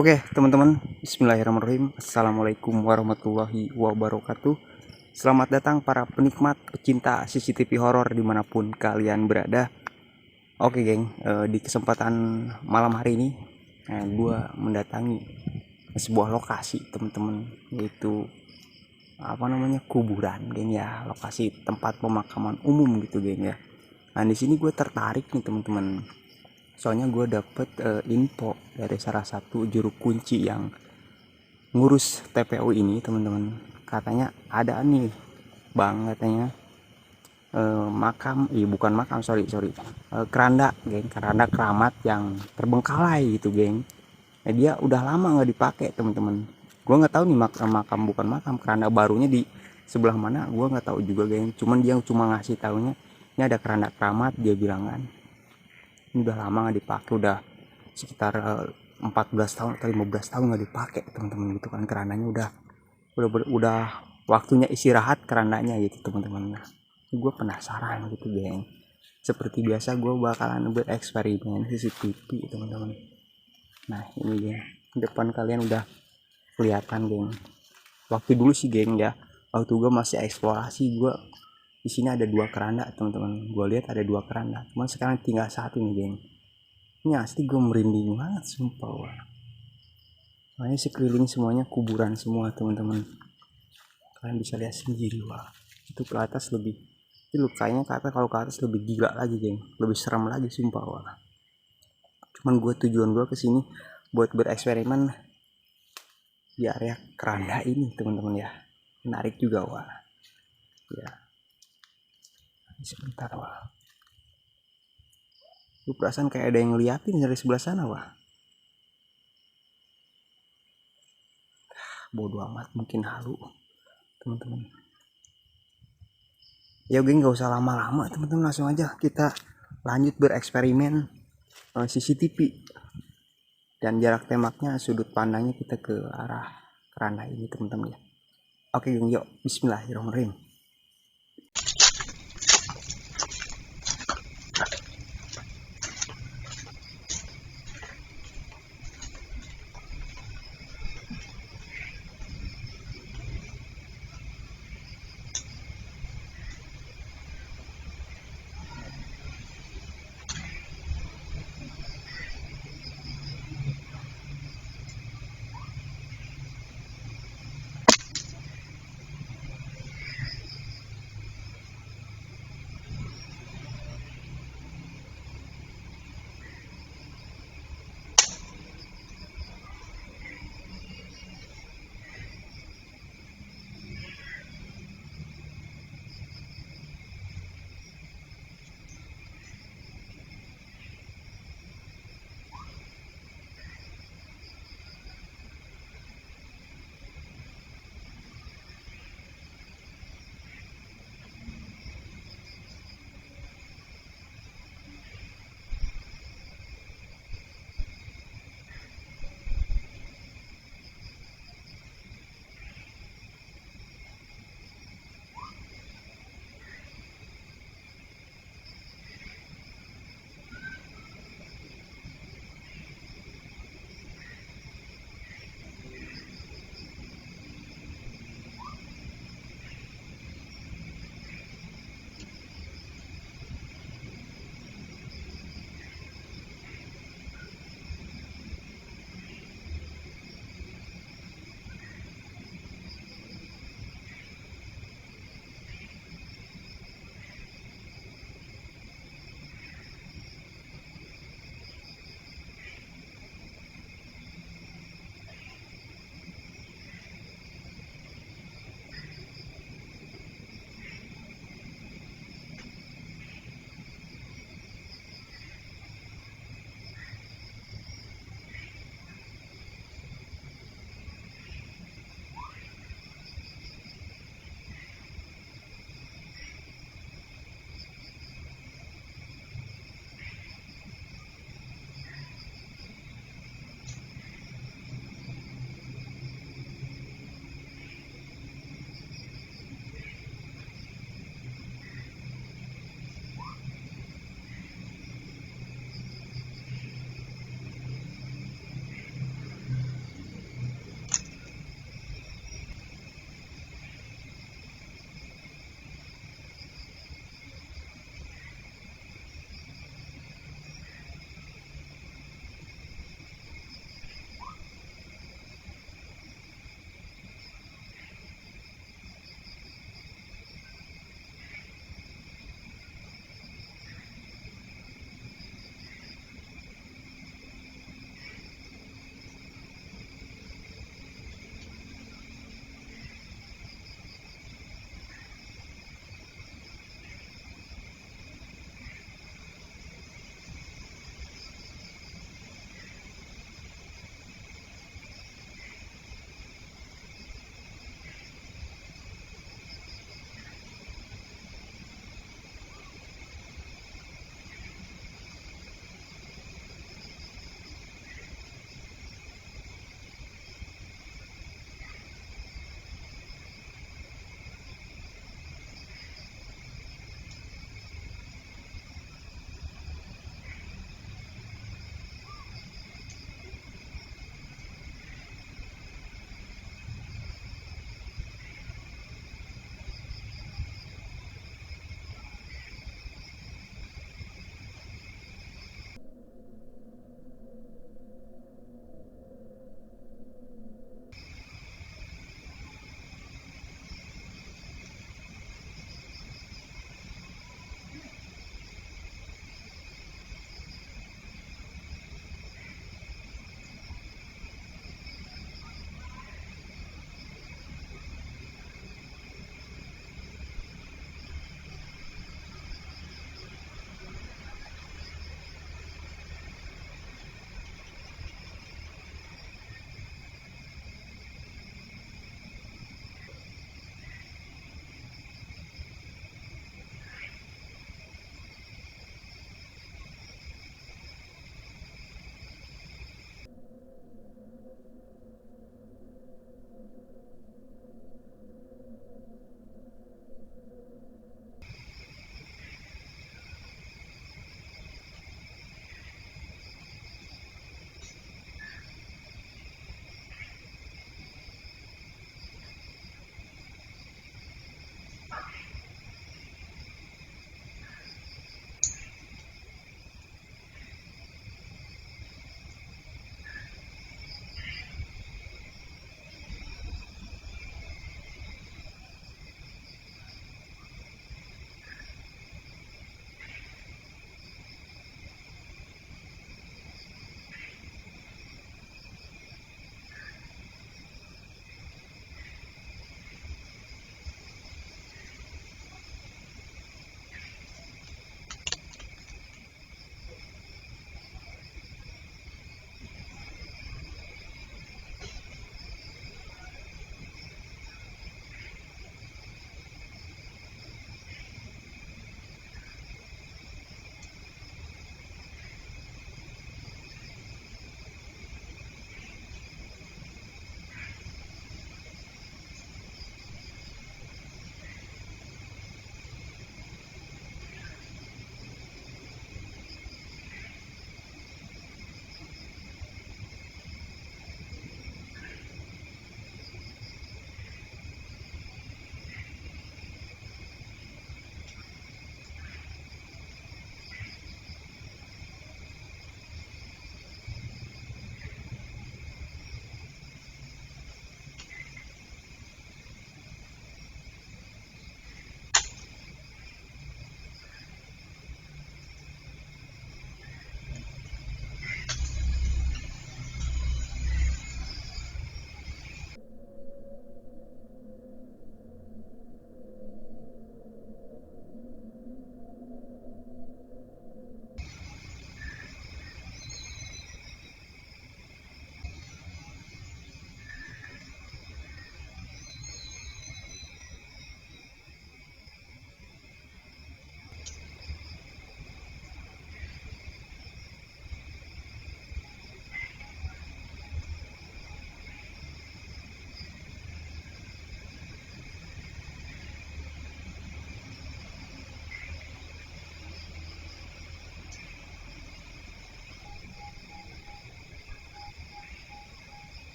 Oke, teman-teman, bismillahirrahmanirrahim. Assalamualaikum warahmatullahi wabarakatuh. Selamat datang para penikmat pecinta CCTV horor dimanapun kalian berada. Oke, geng, di kesempatan malam hari ini, gue mendatangi sebuah lokasi, teman-teman, yaitu kuburan, geng ya, lokasi tempat pemakaman umum gitu, geng ya. Nah, di sini gue tertarik nih, teman-teman. Soalnya gue dapet info dari salah satu juru kunci yang ngurus TPU ini, teman-teman. Katanya ada nih bang, katanya makam, bukan makam, sorry, keranda, geng, keranda keramat yang terbengkalai gitu, geng. Nah, dia udah lama nggak dipakai, teman-teman. Gue nggak tahu nih makam bukan makam, keranda barunya di sebelah mana, gue nggak tahu juga, geng. Cuman dia cuma ngasih taunya ini ada keranda keramat, dia bilang kan ini udah lama nggak dipakai, udah sekitar 14 tahun atau 15 tahun nggak dipakai, teman-teman, gitu kan. Kerandanya udah waktunya istirahat kerandanya gitu, teman-teman. Nah, gue penasaran gitu, geng. Seperti biasa gue bakalan bereksperimen CCTV, teman-teman. Nah, ini geng, depan kalian udah kelihatan, geng. Waktu dulu sih, geng ya, waktu gue masih eksplorasi, gue di sini ada dua keranda, teman-teman. Gue lihat ada dua keranda, cuman sekarang tinggal satu nih, geng. Ini asli gue merinding banget, sumpah. Wah, soalnya sekeliling semuanya kuburan semua, teman-teman. Kalian bisa lihat sendiri, wah, itu ke atas lebih, itu lukanya kata kalau ke atas lebih gila lagi, geng, lebih serem lagi, sumpah. Wah, cuman tujuan gue kesini buat bereksperimen di area keranda ini, teman-teman ya. Menarik juga, wah. Ya, sebentar, wah, lu perasaan kayak ada yang ngeliatin dari sebelah sana, wah. Bodoh amat, mungkin halu, teman-teman. Ya, geng, nggak usah lama-lama, teman-teman, langsung aja kita lanjut bereksperimen CCTV. Dan jarak tembaknya, sudut pandangnya kita ke arah keranda ini, teman-teman ya. Oke, geng, yuk, bismillahirrahmanirrahim.